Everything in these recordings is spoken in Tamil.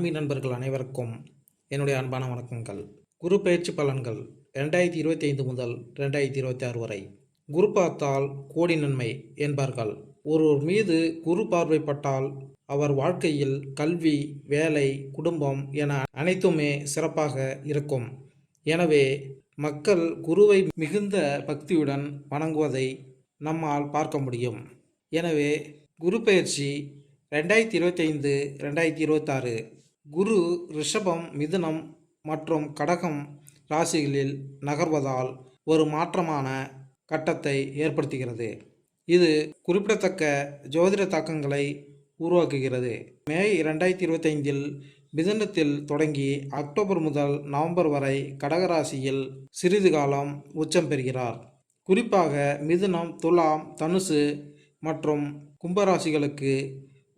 ஆன்மீக நண்பர்கள் அனைவருக்கும் என்னுடைய அன்பான வணக்கங்கள். குரு பயிற்சி பலன்கள் 2025 முதல் 2026 வரை. குரு பார்த்தால் கோடி நன்மை என்பார்கள். ஒருவர் மீது குரு பார்வைப்பட்டால் அவர் வாழ்க்கையில் கல்வி, வேலை, குடும்பம் என அனைத்துமே சிறப்பாக இருக்கும். எனவே மக்கள் குருவை மிகுந்த பக்தியுடன் வணங்குவதை நம்மால் பார்க்க முடியும். எனவே குரு பயிற்சி 2025 2026 குரு ரிஷபம், மிதுனம் மற்றும் கடகம் ராசிகளில் நகர்வதால் ஒரு மாற்றமான கட்டத்தை ஏற்படுத்துகிறது. இது குறிப்பிடத்தக்க ஜோதிட தாக்கங்களை உருவாக்குகிறது. மே 2025 மிதுனத்தில் தொடங்கி அக்டோபர் முதல் நவம்பர் வரை கடகராசியில் சிறிது காலம் உச்சம் பெறுகிறார். குறிப்பாக மிதுனம், துலாம், தனுசு மற்றும் கும்பராசிகளுக்கு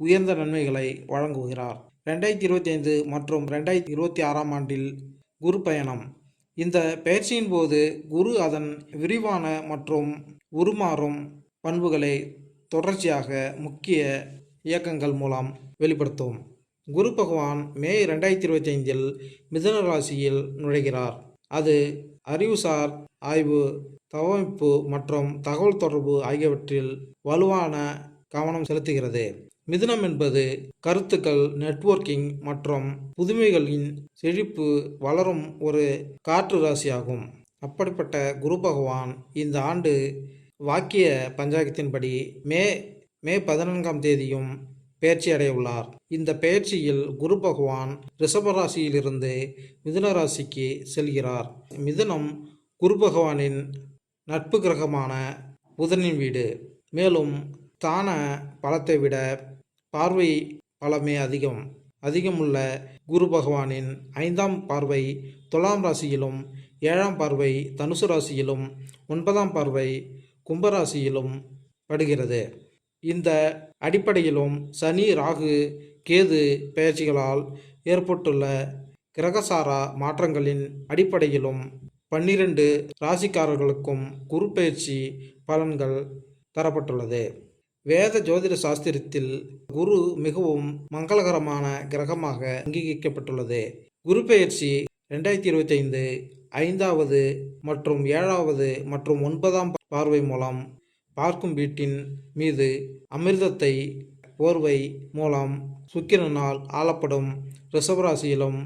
உயர்ந்த நன்மைகளை வழங்குகிறார். 2025 மற்றும் 2026 ஆண்டில் குரு பயணம். இந்த பயிற்சியின் போது குரு அதன் விரிவான மற்றும் உருமாறும் பண்புகளை தொடர்ச்சியாக முக்கிய இயக்கங்கள் மூலம் வெளிப்படுத்தும். குரு பகவான் மே 2025 மிதுன ராசியில் நுழைகிறார். அது அறிவுசார் ஆய்வு, தகவமைப்பு மற்றும் தகவல் தொடர்பு ஆகியவற்றில் வலுவான கவனம் செலுத்துகிறது. மிதுனம் என்பது கருத்துக்கள், நெட்வொர்க்கிங் மற்றும் புதுமைகளின் செழிப்பு வளரும் ஒரு காற்று ராசியாகும். அப்படிப்பட்ட குரு பகவான் இந்த ஆண்டு வாக்கிய பஞ்சாங்கத்தின்படி மே 14ஆம் தேதியும் பெயர்ச்சி அடையுள்ளார். இந்த பெயர்ச்சியில் குரு பகவான் ரிஷபராசியிலிருந்து மிதுன ராசிக்கு செல்கிறார். மிதுனம் குரு பகவானின் நட்பு கிரகமான புதனின் வீடு. மேலும் ஸ்தான பலத்தை விட பார்வை பலமே அதிகமுள்ள குரு பகவானின் 5ஆம் பார்வை துலாம் ராசியிலும், 7ஆம் பார்வை தனுசு ராசியிலும், 9ஆம் பார்வை கும்பராசியிலும் படுகிறது. இந்த அடிப்படையிலும் சனி, ராகு, கேது பெயர்ச்சிகளால் ஏற்பட்டுள்ள கிரகசாரா மாற்றங்களின் அடிப்படையிலும் 12 ராசிக்காரர்களுக்கும் குரு பெயர்ச்சி பலன்கள் தரப்பட்டுள்ளது. வேத ஜோதிட சாஸ்திரத்தில் குரு மிகவும் மங்களகரமான கிரகமாக அங்கீகரிக்கப்பட்டுள்ளது. குரு பெயர்ச்சி 2025 5வது மற்றும் 7வது மற்றும் 9ஆம் பார்வை மூலம் பார்க்கும் வீட்டின் மீது அமிர்தத்தை போர்வை மூலம் சுக்கிரனால் ஆளப்படும் ரிஷபராசியிலும்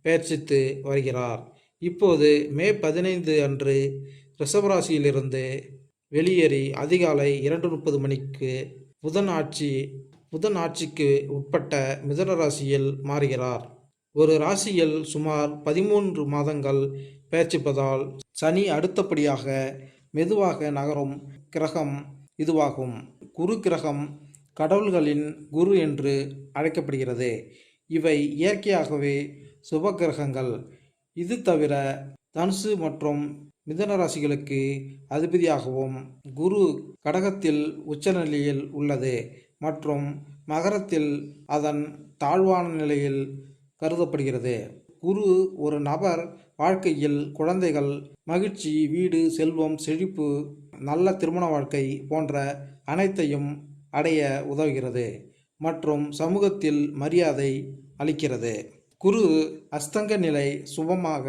பெயர்ச்சித்து வருகிறார். இப்போது மே 15 அன்று ரிஷபராசியிலிருந்து வெளியேறி அதிகாலை 2:30 மணிக்கு புதன் ஆட்சிக்கு உட்பட்ட மிதுன ராசியில் மாறுகிறார். ஒரு ராசியில் சுமார் 13 மாதங்கள் பெயர்ச்சிப்பதால் சனி அடுத்தபடியாக மெதுவாக நகரும் கிரகம் இதுவாகும். குரு கிரகம் கடவுள்களின் குரு என்று அழைக்கப்படுகிறது. இவை இயற்கையாகவே சுப கிரகங்கள். இது தவிர தனுசு மற்றும் மிதுன ராசிகளுக்கு அதிபதியாகவும் குரு கடகத்தில் உச்சநிலையில் உள்ளது மற்றும் மகரத்தில் அதன் தாழ்வான நிலையில் கருதப்படுகிறது. குரு ஒரு நபர் வாழ்க்கையில் குழந்தைகள், மகிழ்ச்சி, வீடு, செல்வம், செழிப்பு, நல்ல திருமண வாழ்க்கை போன்ற அனைத்தையும் அடைய உதவுகிறது மற்றும் சமூகத்தில் மரியாதை அளிக்கிறது. குரு அஸ்தங்க நிலை சுபமாக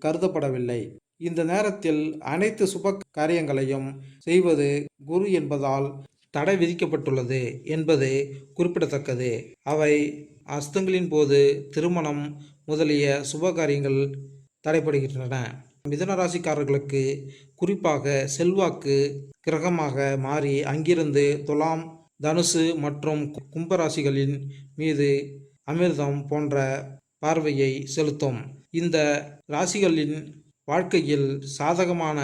கருதப்படவில்லை. இந்த நேரத்தில் அனைத்து சுப காரியங்களையும் செய்வது குரு என்பதால் தடை விதிக்கப்பட்டுள்ளது என்பது குறிப்பிடத்தக்கது. அவை அஸ்தங்களின் போது திருமணம் முதலிய சுப காரியங்கள் தடைபடுகின்றன. மிதுன ராசிக்காரர்களுக்கு குறிப்பாக செல்வாக்கு கிரகமாக மாறி அங்கிருந்து துலாம், தனுசு மற்றும் கும்பராசிகளின் மீது அமிர்தம் போன்ற பார்வையை செலுத்தும். இந்த ராசிகளின் வாழ்க்கையில் சாதகமான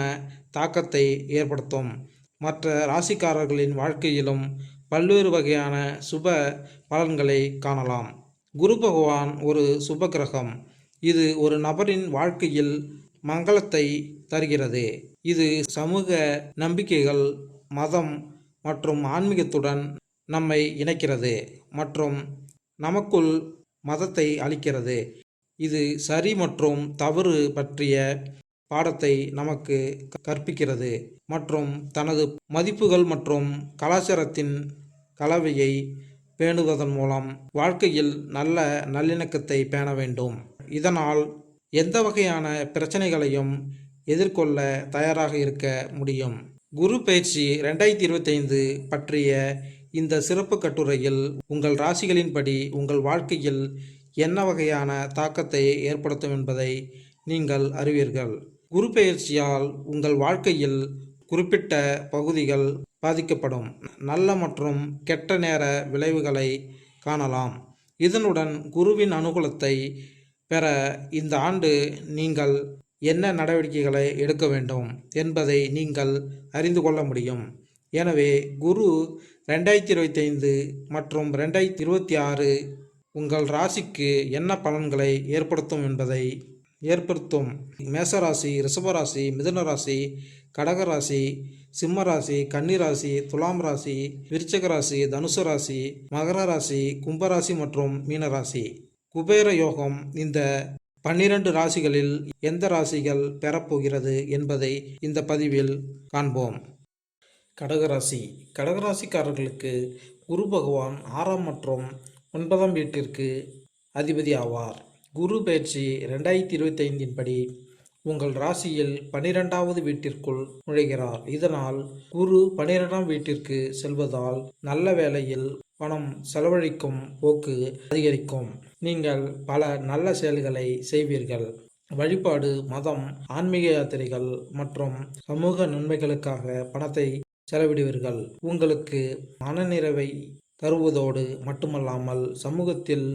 தாக்கத்தை ஏற்படுத்தும். மற்ற ராசிக்காரர்களின் வாழ்க்கையிலும் பல்வேறு வகையான சுப பலன்களை காணலாம். குரு பகவான் ஒரு சுப கிரகம். இது ஒரு நபரின் வாழ்க்கையில் மங்களத்தை தருகிறது. இது சமூக நம்பிக்கைகள், மதம் மற்றும் ஆன்மீகத்துடன் நம்மை இணைக்கிறது மற்றும் நமக்குள் மதத்தை அளிக்கிறது. இது சரி மற்றும் தவறு பற்றிய பாடத்தை நமக்கு கற்பிக்கிறது மற்றும் தனது மதிப்புகள் மற்றும் கலாச்சாரத்தின் கலவையை பேணுவதன் மூலம் வாழ்க்கையில் நல்ல நல்லிணக்கத்தை பேண வேண்டும். இதனால் எந்த வகையான பிரச்சனைகளையும் எதிர்கொள்ள தயாராக இருக்க முடியும். குரு பயிற்சி 2025 பற்றிய இந்த சிறப்பு கட்டுரையில் உங்கள் ராசிகளின்படி உங்கள் வாழ்க்கையில் என்ன வகையான தாக்கத்தை ஏற்படுத்தும் என்பதை நீங்கள் அறிவீர்கள். குரு பெயர்ச்சியால் உங்கள் வாழ்க்கையில் குறிப்பிட்ட பகுதிகள் பாதிக்கப்படும். நல்ல மற்றும் கெட்ட நேர விளைவுகளை காணலாம். இதனுடன் குருவின் அனுகூலத்தை பெற இந்த ஆண்டு நீங்கள் என்ன நடவடிக்கைகளை எடுக்க வேண்டும் என்பதை நீங்கள் அறிந்து கொள்ள முடியும். எனவே குரு 2025 மற்றும் 2026 உங்கள் ராசிக்கு என்ன பலன்களை ஏற்படுத்தும். மேசராசி, ரிஷபராசி, மிதுனராசி, கடகராசி, சிம்மராசி, கன்னிராசி, துலாம் ராசி, விருச்சிக ராசி, தனுசு ராசி, மகர ராசி, கும்பராசி மற்றும் மீனராசி. குபேர யோகம் இந்த 12 ராசிகளில் எந்த ராசிகள் பெறப்போகிறது என்பதை இந்த பதிவில் காண்போம். கடகராசி. கடகராசிக்காரர்களுக்கு குரு பகவான் 6ஆம் மற்றும் 9ஆம் வீட்டிற்கு அதிபதி ஆவார். குரு பயிற்சி 2025 படி உங்கள் ராசியில் 12வது வீட்டிற்குள் நுழைகிறார். இதனால் குரு 12ஆம் வீட்டிற்கு செல்வதால் நல்ல வேளையில் பணம் செலவழிக்கும் போக்கு அதிகரிக்கும். நீங்கள் பல நல்ல செயல்களை செய்வீர்கள். வழிபாடு, மதம், ஆன்மீக யாத்திரைகள் மற்றும் சமூக நன்மைகளுக்காக பணத்தை செலவிடுவீர்கள். உங்களுக்கு மனநிறைவை தருவதோடு மட்டுமல்லாமல் சமூகத்தில்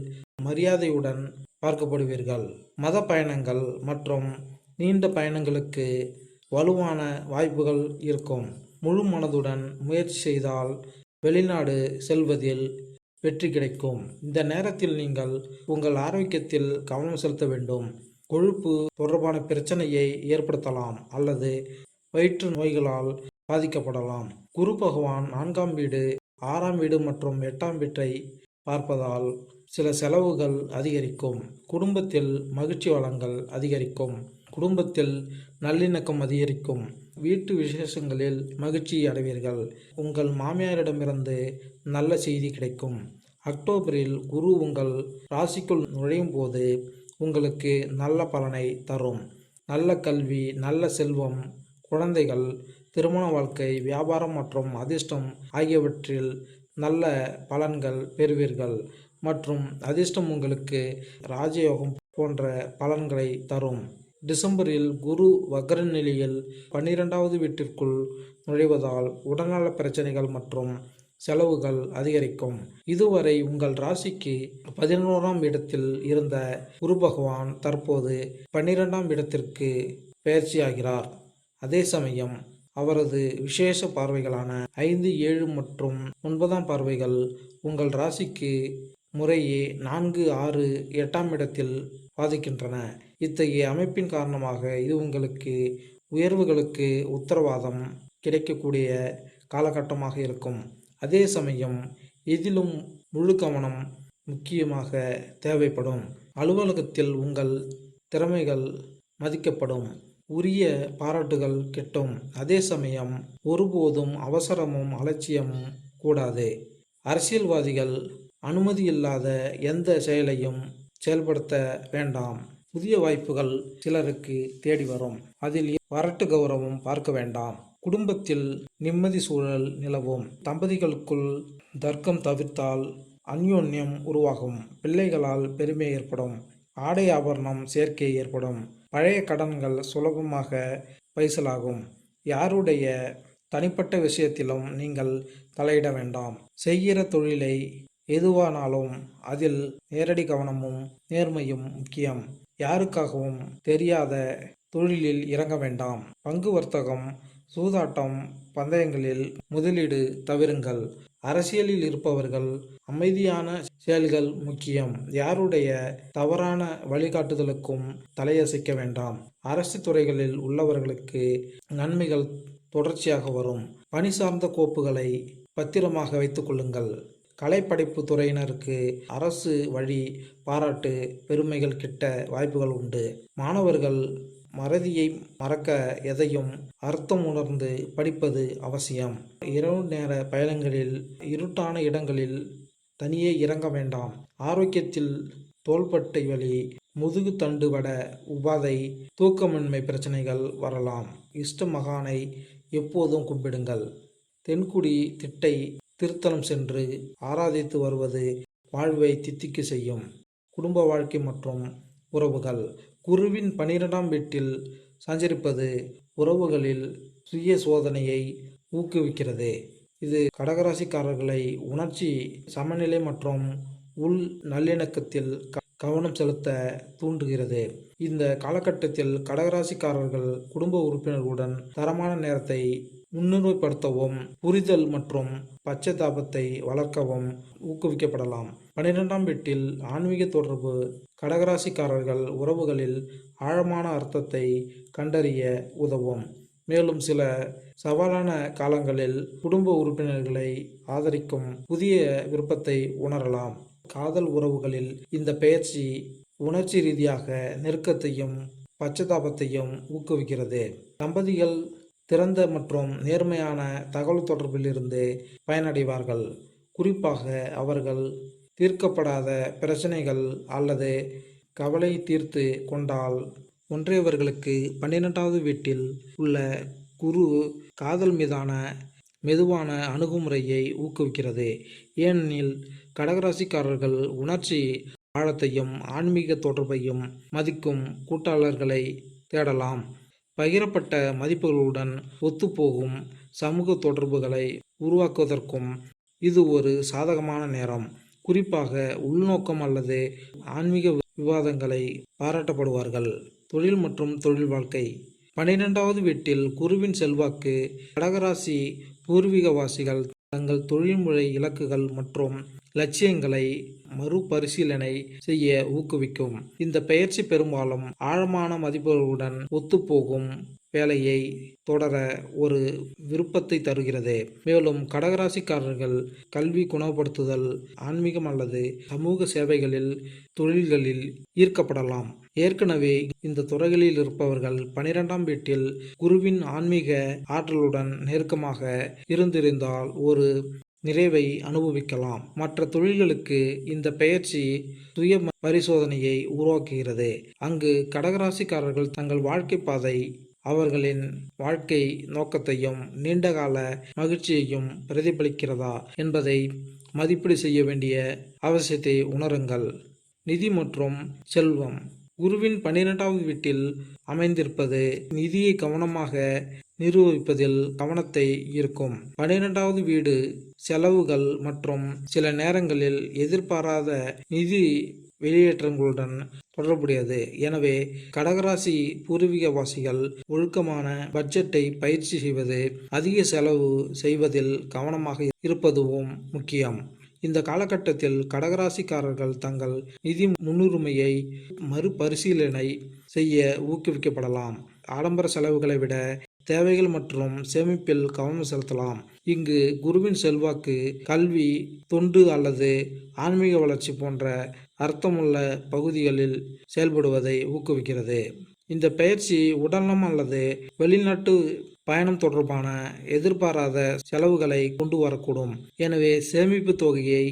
மரியாதையுடன் பார்க்கப்படுவீர்கள். மத பயணங்கள் மற்றும் நீண்ட பயணங்களுக்கு வலுவான வாய்ப்புகள் இருக்கும். முழு மனதுடன் முயற்சி செய்தால் வெளிநாடு செல்வதில் வெற்றி கிடைக்கும். இந்த நேரத்தில் நீங்கள் உங்கள் ஆரோக்கியத்தில் கவனம் செலுத்த வேண்டும். கொழுப்பு தொடர்பான பிரச்சனையை ஏற்படுத்தலாம் அல்லது வயிற்று நோய்களால் பாதிக்கப்படலாம். குரு பகவான் 4ஆம் வீடு, 6ஆம் வீடு மற்றும் 8ஆம் வீட்டை பார்ப்பதால் சில செலவுகள் அதிகரிக்கும். குடும்பத்தில் மகிழ்ச்சி வளங்கள் அதிகரிக்கும். குடும்பத்தில் நல்லிணக்கம் அதிகரிக்கும். வீட்டு விசேஷங்களில் மகிழ்ச்சி அடைவீர்கள். உங்கள் மாமியாரிடமிருந்து நல்ல செய்தி கிடைக்கும். அக்டோபரில் குரு உங்கள் ராசிக்குள் நுழையும் போது உங்களுக்கு நல்ல பலனை தரும். நல்ல கல்வி, நல்ல செல்வம், குழந்தைகள், திருமண வாழ்க்கை, வியாபாரம் மற்றும் அதிர்ஷ்டம் ஆகியவற்றில் நல்ல பலன்கள் பெறுவீர்கள். மற்றும் அதிர்ஷ்டம் உங்களுக்கு ராஜயோகம் போன்ற பலன்களை தரும். டிசம்பரில் குரு வக்ர நிலையில் 12வது வீட்டிற்குள் நுழைவதால் உடல்நல பிரச்சனைகள் மற்றும் செலவுகள் அதிகரிக்கும். இதுவரை உங்கள் ராசிக்கு 11ஆம் இடத்தில் இருந்த குரு பகவான் தற்போது 12ஆம் இடத்திற்கு பெயர்ச்சியாகிறார். அதே சமயம் அவரது விசேஷ பார்வைகளான 5, 7 மற்றும் 9ஆம் பார்வைகள் உங்கள் ராசிக்கு முறையே 4, 6, 8ஆம் இடத்தில் பாதிக்கின்றன. இத்தகைய அமைப்பின் காரணமாக இது உங்களுக்கு உயர்வுகளுக்கு உத்தரவாதம் கிடைக்கக்கூடிய காலகட்டமாக இருக்கும். அதே சமயம் இதிலும் முழு கவனம் முக்கியமாக தேவைப்படும். அலுவலகத்தில் உங்கள் திறமைகள் மதிக்கப்படும். உரிய பாராட்டுகள் கிட்டும். அதே சமயம் ஒருபோதும் அவசரமும் அலட்சியமும் கூடாது. அரசியல்வாதிகள் அனுமதியில்லாத எந்த செயலையும் செயல்படுத்த வேண்டாம். புதிய வாய்ப்புகள் சிலருக்கு தேடி வரும். அதில் வரட்டு கௌரவம் பார்க்க வேண்டாம். குடும்பத்தில் நிம்மதி சூழல் நிலவும். தம்பதிகளுக்குள் தர்க்கம் தவிர்த்தால் அந்யோன்யம் உருவாகும். பிள்ளைகளால் பெருமை ஏற்படும். ஆடை ஆபரணம் சேர்க்கை ஏற்படும். பழைய கடன்கள் சுலபமாக பைசலாகும். யாருடைய தனிப்பட்ட விஷயத்திலும் நீங்கள் தலையிட வேண்டாம். செய்கிற தொழிலை எதுவானாலும் அதில் நேரடி கவனமும் நேர்மையும் முக்கியம். யாருக்காகவும் தெரியாத தொழிலில் இறங்க வேண்டாம். பங்கு வர்த்தகம், சூதாட்டம், பந்தயங்களில் முதலீடு தவிருங்கள். அரசியலில் இருப்பவர்கள் அமைதியான செயல்கள் முக்கியம். யாருடைய தவறான வழிகாட்டுதலுக்கும் தலையசைக்க வேண்டாம். அரசு துறைகளில் உள்ளவர்களுக்கு நன்மைகள் தொடர்ச்சியாக வரும். பணி சார்ந்த கோப்புகளை பத்திரமாக வைத்துக் கொள்ளுங்கள். கலைப்படைப்பு துறையினருக்கு அரசு வழி பாராட்டு, பெருமைகள் கிட்ட வாய்ப்புகள் உண்டு. மாணவர்கள் மறதியை மறக்க எதையும் அர்த்தம் உணர்ந்து படிப்பது அவசியம். இரவு நேர பயணங்களில் இருட்டான இடங்களில் தனியே இறங்க வேண்டாம். ஆரோக்கியத்தில் தோள்பட்டை வலி, முதுகு தண்டுவட உபாதை, தூக்கமின்மை பிரச்சனைகள் வரலாம். இஷ்ட மகானை எப்போதும் கும்பிடுங்கள். தென்குடி திட்டை திருத்தலம் சென்று ஆராதித்து வருவது வாழ்வை தித்திக்க செய்யும். குடும்ப வாழ்க்கை மற்றும் உறவுகள். குருவின் 12ஆம் வீட்டில் சஞ்சரிப்பது உறவுகளில் சுய சோதனையை ஊக்குவிக்கிறது. இது கடகராசிக்காரர்களை உணர்ச்சி சமநிலை மற்றும் உள் நல்லிணக்கத்தில் கவனம் செலுத்த தூண்டுகிறது. இந்த காலகட்டத்தில் கடகராசிக்காரர்கள் குடும்ப உறுப்பினர்களுடன் தரமான நேரத்தை முன்னுரிமைப்படுத்தவும், புரிதல் மற்றும் பச்சைத்தாபத்தை வளர்க்கவும் ஊக்குவிக்கப்படலாம். 12ஆம் வீட்டில் ஆன்மீக தொடர்பு கடகராசிக்காரர்கள் உறவுகளில் ஆழமான அர்த்தத்தை கண்டறிய உதவும். மேலும் சில சவாலான காலங்களில் குடும்ப உறுப்பினர்களை ஆதரிக்கும் புதிய விருப்பத்தை உணரலாம். காதல் உறவுகளில் இந்த பெயர்ச்சி உணர்ச்சி ரீதியாக நெருக்கத்தையும் பச்சைத்தாபத்தையும் ஊக்குவிக்கிறது. தம்பதிகள் திறந்த மற்றும் நேர்மையான தகவல் தொடர்பிலிருந்து பயனடைவார்கள். குறிப்பாக அவர்கள் தீர்க்கப்படாத பிரச்சனைகள் அல்லது கவலை தீர்த்து கொண்டால். ஒன்றியவர்களுக்கு 12ஆவது வீட்டில் உள்ள குரு காதல் மீதான மெதுவான அணுகுமுறையை ஊக்குவிக்கிறது. ஏனெனில் கடகராசிக்காரர்கள் உணர்ச்சி ஆழத்தையும் ஆன்மீக தொடர்பையும் மதிக்கும் கூட்டாளர்களை தேடலாம். பகிரப்பட்ட மதிப்புகளுடன் ஒத்துப்போகும் சமூக தொடர்புகளை உருவாக்குவதற்கும் இது ஒரு சாதகமான நேரம். குறிப்பாக உள்நோக்கம் அல்லது ஆன்மீக விவாதங்களை பாராட்டப்படுவார்கள். தொழில் மற்றும் தொழில் வாழ்க்கை. 12ஆவது வீட்டில் குருவின் செல்வாக்கு கடகராசி பூர்வீகவாசிகள் தங்கள் தொழில்முறை இலக்குகள் மற்றும் லட்சியங்களை மறுபரிசீலனை செய்ய ஊக்குவிக்கும். இந்த பெயர்ச்சி பெரும்பாலும் ஆழமான மதிப்புகளுடன் ஒத்துப்போகும் வேலையை தொடர ஒரு விருப்பத்தை தருகிறது. மேலும் கடகராசிக்காரர்கள் கல்வி, குணப்படுத்துதல், ஆன்மீகம் அல்லது சமூக சேவைகளில் தொழில்களில் ஈர்க்கப்படலாம். ஏற்கனவே இந்த துறைகளில் இருப்பவர்கள் 12ஆம் வீட்டில் குருவின் ஆன்மீக ஆற்றலுடன் நெருக்கமாக இருந்திருந்தால் ஒரு நிறைவை அனுபவிக்கலாம். மற்ற தொழில்களுக்கு இந்த பெயர்ச்சி சுய பரிசோதனையை உருவாக்குகிறது. அங்கு கடகராசிக்காரர்கள் தங்கள் வாழ்க்கை பாதை, அவர்களின் வாழ்க்கை நோக்கத்தையும் நீண்டகால மகிழ்ச்சியையும் பிரதிபலிக்கிறதா என்பதை மதிப்பீடு செய்ய வேண்டிய அவசியத்தை உணருங்கள். நிதி மற்றும் செல்வம். குருவின் 12ஆவது வீட்டில் அமைந்திருப்பது நிதியை கவனமாக நிர்வகிப்பதில் கவனத்தை ஈர்க்கும். 12ஆவது வீடு செலவுகள் மற்றும் சில நேரங்களில் எதிர்பாராத நிதி வெளியேற்றங்களுடன் தொடர்புடையது. எனவே கடகராசி பூர்வீகவாசிகள் ஒழுக்கமான பட்ஜெட்டை பயிற்சி செய்வது, அதிக செலவு செய்வதில் கவனமாக இருப்பதுவும் முக்கியம். இந்த காலகட்டத்தில் கடகராசிக்காரர்கள் தங்கள் நிதி முன்னுரிமையை மறுபரிசீலனை செய்ய ஊக்குவிக்கப்படலாம். ஆடம்பர செலவுகளை விட தேவைகள் மற்றும் சேமிப்பில் கவனம் செலுத்தலாம். இங்கு குருவின் செல்வாக்கு கல்வி, தொண்டு அல்லது ஆன்மீக வளர்ச்சி போன்ற அர்த்தமுள்ள பகுதிகளில் செயல்படுவதை ஊக்குவிக்கிறது. இந்த பயிற்சி உடல்நலம் அல்லது வெளிநாட்டு பயணம் தொடர்பான எதிர்பாராத செலவுகளை கொண்டு வரக்கூடும். எனவே சேமிப்பு தொகையை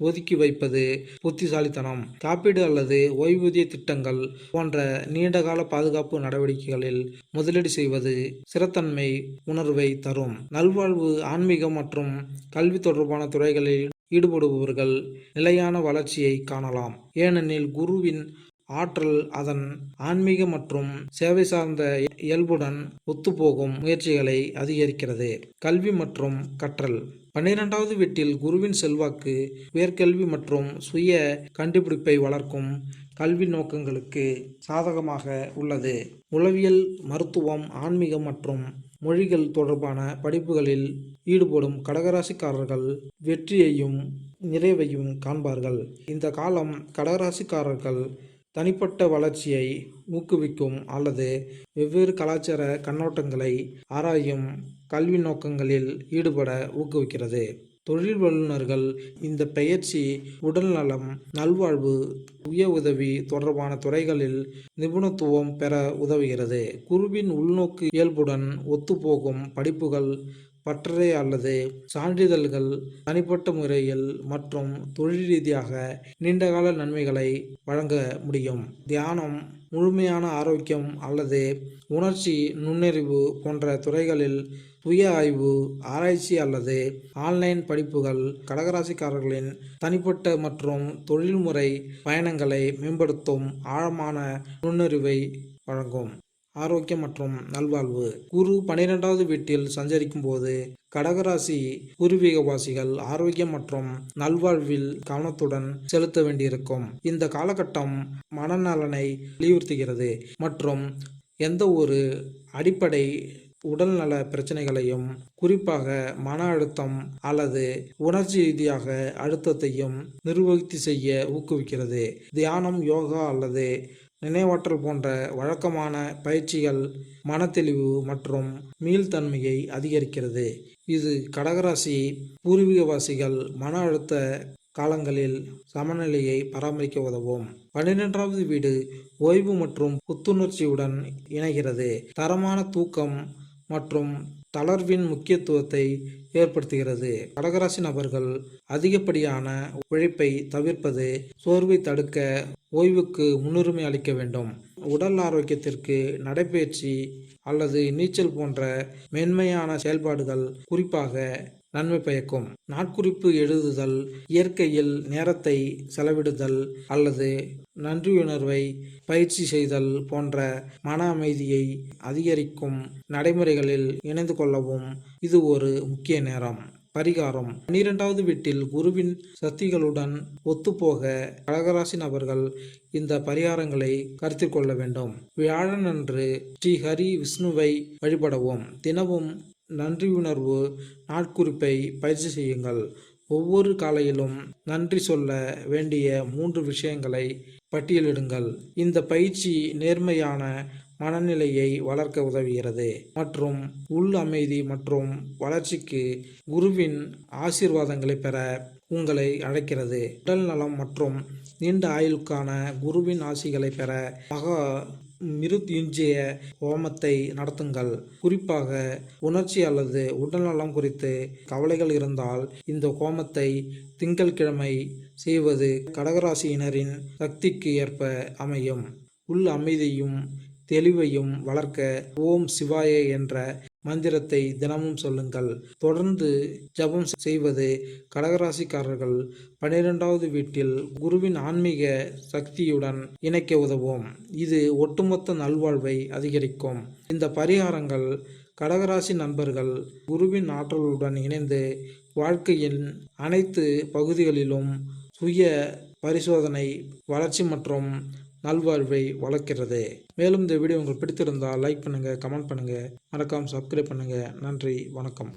ஒதுக்கி வைப்பது புத்திசாலித்தனம். காப்பீடு அல்லது ஓய்வூதிய திட்டங்கள் போன்ற நீண்டகால பாதுகாப்பு நடவடிக்கைகளில் முதலீடு செய்வது ஸ்திரத்தன்மை உணர்வை தரும். நல்வாழ்வு, ஆன்மீகம் மற்றும் கல்வி தொடர்பான துறைகளில் ஈடுபடுபவர்கள் நிலையான வளர்ச்சியை காணலாம். ஏனெனில் குருவின் ஆற்றல் அதன் ஆன்மீக மற்றும் சேவை சார்ந்த இயல்புடன் ஒத்துப்போகும் முயற்சிகளை அதிகரிக்கிறது. கல்வி மற்றும் கற்றல். 12ஆவது வீட்டில் குருவின் செல்வாக்கு உயர்கல்வி மற்றும் சுய கண்டுபிடிப்பை வளர்க்கும் கல்வி நோக்கங்களுக்கு சாதகமாக உள்ளது. உளவியல், மருத்துவம், ஆன்மீகம் மற்றும் மொழிகள் தொடர்பான படிப்புகளில் ஈடுபடும் கடகராசிக்காரர்கள் வெற்றியையும் நிறைவையும் காண்பார்கள். இந்த காலம் கடகராசிக்காரர்கள் தனிப்பட்ட வளர்ச்சியை ஊக்குவிக்கும் அல்லது வெவ்வேறு கலாச்சார கண்ணோட்டங்களை ஆராயும் கல்வி நோக்கங்களில் ஈடுபட ஊக்குவிக்கிறது. தொழில் வல்லுநர்கள் இந்த பெயர்ச்சி உடல்நலம், நல்வாழ்வு, சுய உதவி தொடர்பான துறைகளில் நிபுணத்துவம் பெற உதவுகிறது. குருவின் உள்நோக்கு இயல்புடன் ஒத்துப்போகும் படிப்புகள் பட்டறை அல்லது சான்றிதழ்கள் தனிப்பட்ட முறையில் மற்றும் தொழில் ரீதியாக நீண்டகால நன்மைகளை வழங்க முடியும். தியானம் முழுமையான ஆரோக்கியம் அல்லது உணர்ச்சி நுண்ணறிவு போன்ற துறைகளில் சுய ஆய்வு, ஆராய்ச்சி அல்லது ஆன்லைன் படிப்புகள் கடகராசிக்காரர்களின் தனிப்பட்ட மற்றும் தொழில்முறை பயணங்களை மேம்படுத்தும் ஆழமான நுண்ணறிவை வழங்கும். ஆரோக்கியம் மற்றும் நல்வாழ்வு. குரு 12வது வீட்டில் சஞ்சரிக்கும் போது கடகராசி பூர்வீகவாசிகள் ஆரோக்கியம் மற்றும் நல்வாழ்வில் கவனத்துடன் செலுத்த வேண்டியிருக்கும். இந்த காலகட்டம் மனநலனை வலியுறுத்துகிறது மற்றும் எந்த ஒரு அடிப்படை உடல்நல பிரச்சனைகளையும், குறிப்பாக மன அழுத்தம் அல்லது உணர்ச்சி ரீதியாக அழுத்தத்தையும் நிர்வகித்து செய்ய ஊக்குவிக்கிறது. தியானம், யோகா அல்லது நினைவாற்றல் போன்ற வழக்கமான பயிற்சிகள் மனத்தெளிவு மற்றும் மீள்தன்மையை அதிகரிக்கிறது. இது கடகராசி பூர்வீகவாசிகள் மன அழுத்த காலங்களில் சமநிலையை பராமரிக்க உதவும். 12வது வீடு ஓய்வு மற்றும் புத்துணர்ச்சியுடன் இணைகிறது. தரமான தூக்கம் மற்றும் தளர்வின் முக்கியத்துவத்தை ஏற்படுத்துகிறது. கடகராசி நபர்கள் அதிகப்படியான உழைப்பை தவிர்ப்பது, சோர்வை தடுக்க ஓய்வுக்கு முன்னுரிமை அளிக்க வேண்டும். உடல் ஆரோக்கியத்திற்கு நடைபயிற்சி அல்லது நீச்சல் போன்ற மென்மையான செயல்பாடுகள் குறிப்பாக நன்மை பயக்கும். நாட்குறிப்பு எழுதுதல், இயற்கையில் நேரத்தை செலவிடுதல் அல்லது நன்றியுணர்வை பயிற்சி செய்தல் போன்ற மன அமைதியை அதிகரிக்கும் நடைமுறைகளில் இணைந்து கொள்ளவும் இது ஒரு முக்கிய நேரம். பரிகாரம். 12வது வீட்டில் குருவின் சக்திகளுடன் ஒத்துப்போக கடகராசி நபர்கள் இந்த பரிகாரங்களை கருத்தில் கொள்ள வேண்டும். வியாழனன்று ஸ்ரீ ஹரி விஷ்ணுவை வழிபடவும். தினமும் நன்றியுணர்வு நாட்குறிப்பை பயிற்சி செய்யுங்கள். ஒவ்வொரு காலையிலும் நன்றி சொல்ல வேண்டிய 3 விஷயங்களை பட்டியலிடுங்கள். இந்த பயிற்சி நேர்மையான மனநிலையை வளர்க்க உதவுகிறது மற்றும் உள் அமைதி மற்றும் வளர்ச்சிக்கு குருவின் ஆசீர்வாதங்களை பெற உங்களை அழைக்கிறது. உடல் நலம் மற்றும் நீண்ட ஆயுளுக்கான குருவின் ஆசிகளை பெற மகா மிருத்யுஞ்சய ஹோமத்தை நடத்துங்கள். குறிப்பாக உணர்ச்சி அல்லது உடல்நலம் குறித்து கவலைகள் இருந்தால் இந்த ஹோமத்தை திங்கட்கிழமை செய்வது கடகராசியினரின் சக்திக்கு ஏற்ப அமையும். உள் அமைதியும் தெளிவையும் வளர்க்க ஓம் சிவாய என்ற மந்திரத்தை தினமும் சொல்லுங்கள். தொடர்ந்து ஜபம் செய்வது கடகராசிக்காரர்கள் 12வது வீட்டில் குருவின் ஆன்மீக சக்தியுடன் இணைக்க உதவும். இது ஒட்டுமொத்த நல்வாழ்வை அதிகரிக்கும். இந்த பரிகாரங்கள் கடகராசி நண்பர்கள் குருவின் ஆற்றலுடன் இணைந்து வாழ்க்கையின் அனைத்து பகுதிகளிலும் சுய பரிசோதனை, வளர்ச்சி மற்றும் நல்வாழ்வை வளர்க்கிறது. மேலும் இந்த வீடியோ உங்களுக்கு பிடித்திருந்தால் லைக் பண்ணுங்கள், கமெண்ட் பண்ணுங்கள், மறக்காமல் சப்ஸ்கிரைப் பண்ணுங்கள். நன்றி, வணக்கம்.